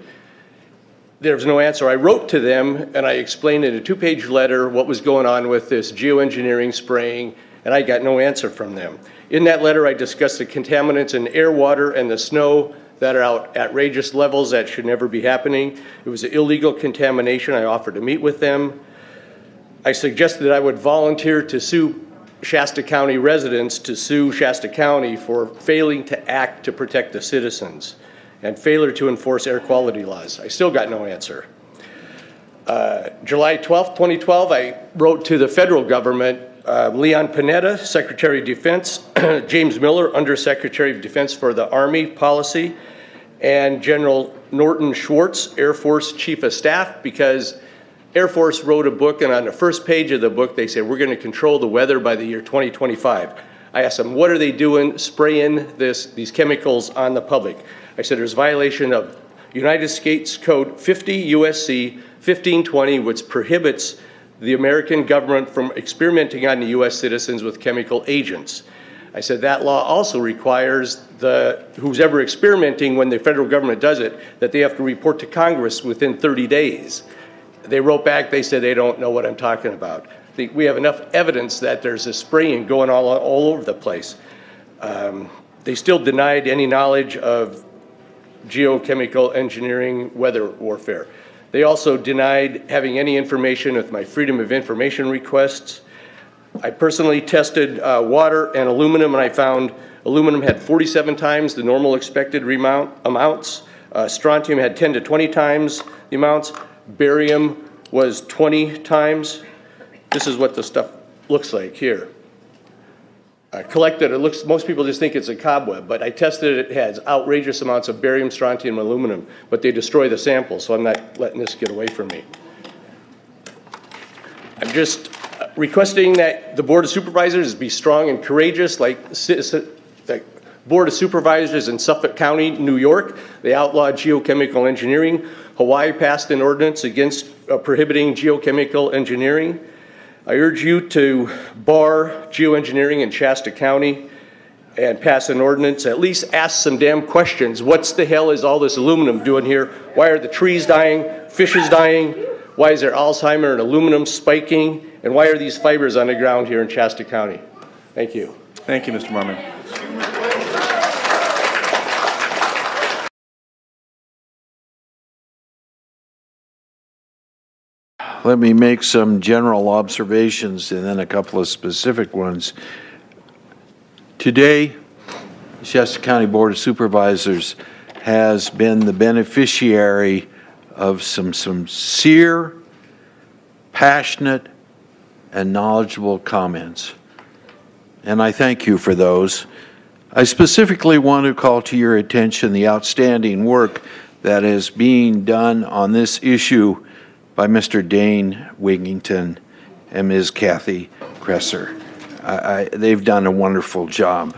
There was no answer. I wrote to them and I explained in a 2-page letter what was going on with this geoengineering spraying, and I got no answer from them. In that letter, I discussed the contaminants in air, water, and the snow that are out at outrageous levels that should never be happening. It was an illegal contamination. I offered to meet with them. I suggested that I would volunteer to sue Shasta County residents, to sue Shasta County for failing to act to protect the citizens and failure to enforce air quality laws. I still got no answer. July 12th, 2012, I wrote to the federal government, Leon Panetta, Secretary of Defense, James Miller, Undersecretary of Defense for the Army Policy, and General Norton Schwartz, Air Force Chief of Staff, because Air Force wrote a book, and on the first page of the book, they said, we're going to control the weather by the year 2025. I asked them, what are they doing spraying these chemicals on the public? I said, there's violation of United States Code 50 USC 1520, which prohibits the American government from experimenting on the U.S. citizens with chemical agents. I said that law also requires who's ever experimenting, when the federal government does it, that they have to report to Congress within 30 days. They wrote back, they said they don't know what I'm talking about. We have enough evidence that there's a spraying going all over the place. They still denied any knowledge of geochemical engineering weather warfare. They also denied having any information with my Freedom of Information requests. I personally tested water and aluminum, and I found aluminum had 47 times the normal expected amounts. Strontium had 10 to 20 times the amounts. Barium was 20 times. This is what the stuff looks like here. Collected, most people just think it's a cobweb, but I tested it. It has outrageous amounts of barium, strontium, and aluminum, but they destroy the sample, so I'm not letting this get away from me. I'm just requesting that the Board of Supervisors be strong and courageous, like the Board of Supervisors in Suffolk County, New York. They outlawed geochemical engineering. Hawaii passed an ordinance against prohibiting geochemical engineering. I urge you to bar geoengineering in Shasta County and pass an ordinance. At least ask some damn questions. What the hell is all this aluminum doing here? Why are the trees dying, fishes dying? Why is there Alzheimer and aluminum spiking? And why are these fibers on the ground here in Shasta County? Thank you. Thank you, Mr. Marmon. Let me make some general observations and then a couple of specific ones. Today, the Shasta County Board of Supervisors has been the beneficiary of some sincere, passionate, and knowledgeable comments. And I thank you for those. I specifically want to call to your attention the outstanding work that is being done on this issue by Mr. Dane Wigington and Ms. Kathy Kresser. They've done a wonderful job.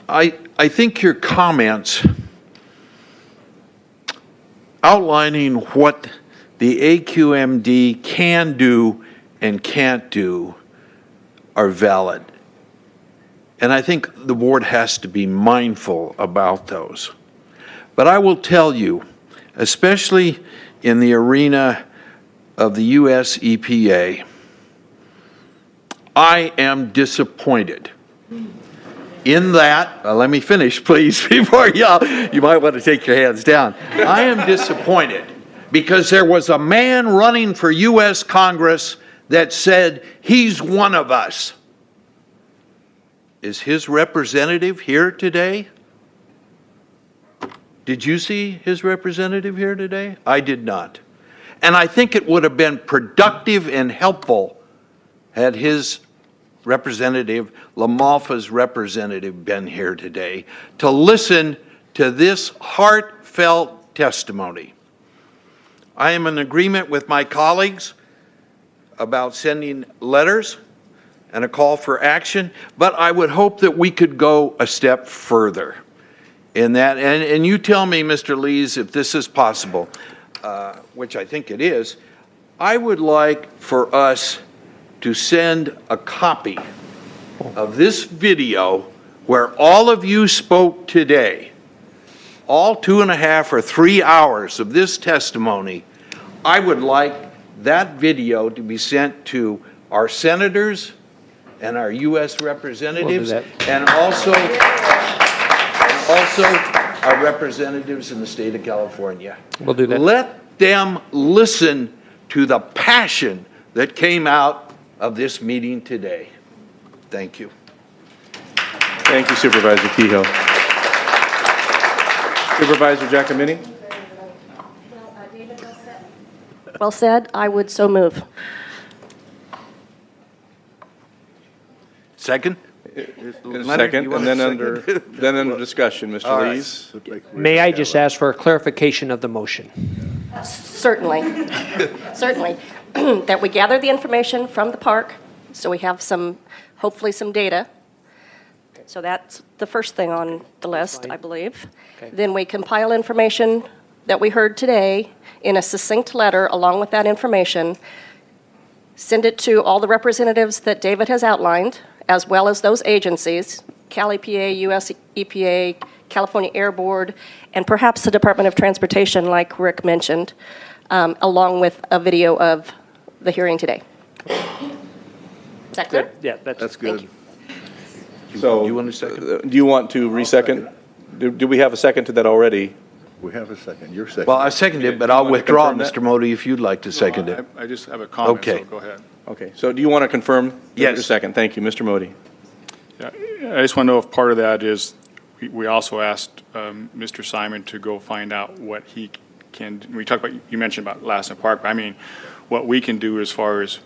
I think your comments outlining what the AQMD can do and can't do are valid. And I think the board has to be mindful about those. But I will tell you, especially in the arena of the U.S. EPA, I am disappointed in that, let me finish please before you might want to take your hands down. I am disappointed because there was a man running for U.S. Congress that said he's one of us. Is his representative here today? Did you see his representative here today? I did not. And I think it would have been productive and helpful had his representative, LaMalfa's representative, been here today to listen to this heartfelt testimony. I am in agreement with my colleagues about sending letters and a call for action, but I would hope that we could go a step further in that. And you tell me, Mr. Lees, if this is possible, which I think it is. I would like for us to send a copy of this video where all of you spoke today, all 2.5 or 3 hours of this testimony. I would like that video to be sent to our senators and our U.S. representatives, and also our representatives in the state of California. We'll do that. Let them listen to the passion that came out of this meeting today. Thank you. Thank you, Supervisor Kehoe. Supervisor Giacomini? Well said. I would so move. Second? Second, and then under discussion, Mr. Lees. May I just ask for a clarification of the motion? Certainly. Certainly. That we gather the information from the park, so we have hopefully some data. So that's the first thing on the list, I believe. Okay. Then we compile information that we heard today in a succinct letter along with that information, send it to all the representatives that David has outlined, as well as those agencies, Cal EPA, US EPA, California Air Board, and perhaps the Department of Transportation, like Rick mentioned, along with a video of the hearing today. Is that clear? Yeah, that's good. Thank you. So, you want a second? do you want to re-second? Do we have a second to that already? We have a second. You're second. Well, I seconded, but I'll withdraw, Mr. Modi, if you'd like to second it. I just have a comment, Okay. so go ahead. Okay, so do you want to confirm? Yes. Your second. Thank you, Mr. Modi. Yeah, I just want to know if part of that is, we also asked Mr. Simon to go find out what he can, we talked about, you mentioned about Lassen Park, but I mean, what we can do as far as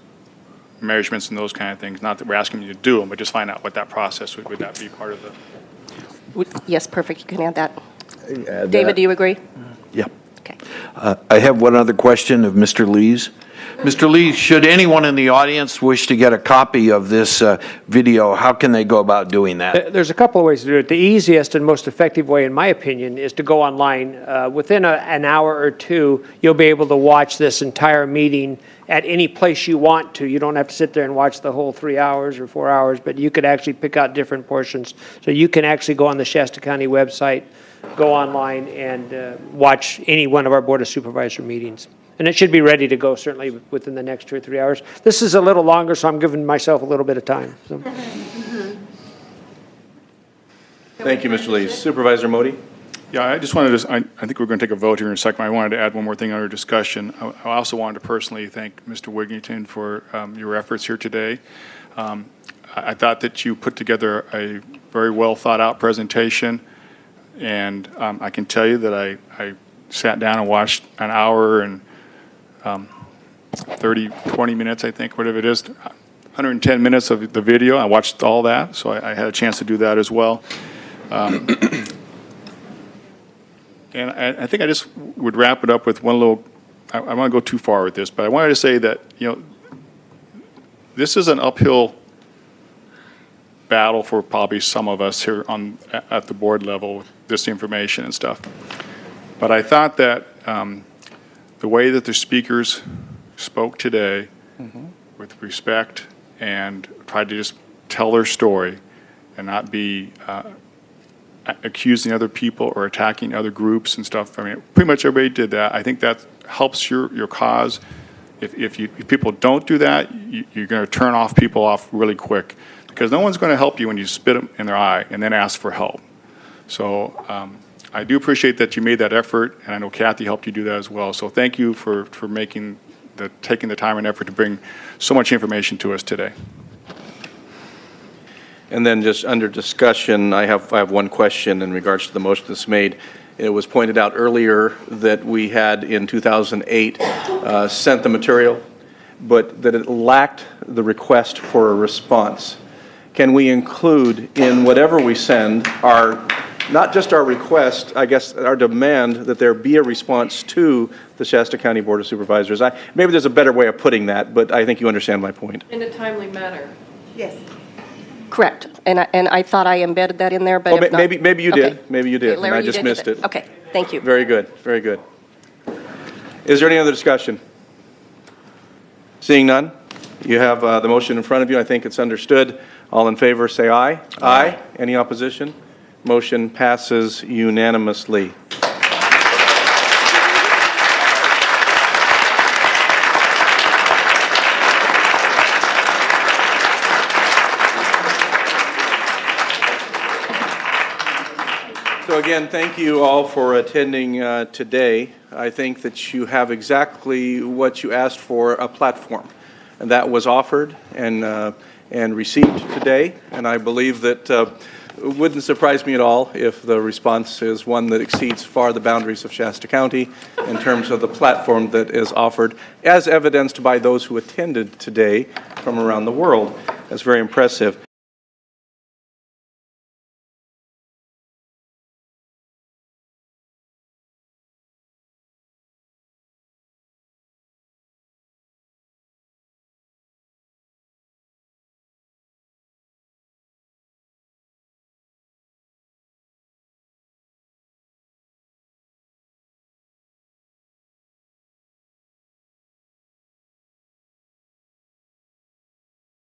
measurements and those kind of things, not that we're asking you to do them, but just find out what that process would that be part of the? Yes, perfect. You can add that. David, do you agree? Yeah. Okay. I have one other question of Mr. Lees. Mr. Lees, should anyone in the audience wish to get a copy of this video, how can they go about doing that? There's a couple of ways to do it. The easiest and most effective way, in my opinion, is to go online. Within an hour or two, you'll be able to watch this entire meeting at any place you want to. You don't have to sit there and watch the whole 3 hours or 4 hours, but you could actually pick out different portions. So you can actually go on the Shasta County website, go online, and watch any one of our Board of Supervisor meetings. And it should be ready to go certainly within the next 2 or 3 hours. This is a little longer, so I'm giving myself a little bit of time. So. Thank you, Mr. Lees. Supervisor Modi? Yeah, I just wanted to, I think we're going to take a vote here in a second. I wanted to add one more thing under discussion. I also wanted to personally thank Mr. Wigington for your efforts here today. I thought that you put together a very well thought out presentation, and I can tell you that I sat down and watched an hour and 20 minutes, I think, whatever it is, 110 minutes of the video. I watched all that, so I had a chance to do that as well. And I think I just would wrap it up with one little, I want to go too far with this, but I wanted to say that, this is an uphill battle for probably some of us here at the board level with this information and stuff. But I thought that the way that the speakers spoke today with respect and tried to just tell their story and not be accusing other people or attacking other groups and stuff. I mean, pretty much everybody did that. I think that helps your cause. If people don't do that, you're going to turn people off really quick, because no one's going to help you when you spit them in their eye and then ask for help. So I do appreciate that you made that effort, and I know Kathy helped you do that as well. So thank you for taking the time and effort to bring so much information to us today. And then just under discussion, I have one question in regards to the motion that's made. It was pointed out earlier that we had in 2008 sent the material, but that it lacked the request for a response. Can we include in whatever we send not just our request, I guess our demand that there be a response to the Shasta County Board of Supervisors? Maybe there's a better way of putting that, but I think you understand my point. In a timely manner. Yes. Correct. And I thought I embedded that in there, but if not- maybe you Okay. did. Maybe you did, Okay, and Larry, I you just did missed it. Okay, thank you. Very good, very good. Is there any other discussion? Seeing none, you have the motion in front of you. I think it's understood. All in favor, say aye. Aye. Any opposition? Motion passes unanimously. So again, thank you all for attending today. I think that you have exactly what you asked for, a platform. And that was offered and received today. And I believe that it wouldn't surprise me at all if the response is one that exceeds far the boundaries of Shasta County in terms of the platform that is offered, as evidenced by those who attended today from around the world. That's very impressive.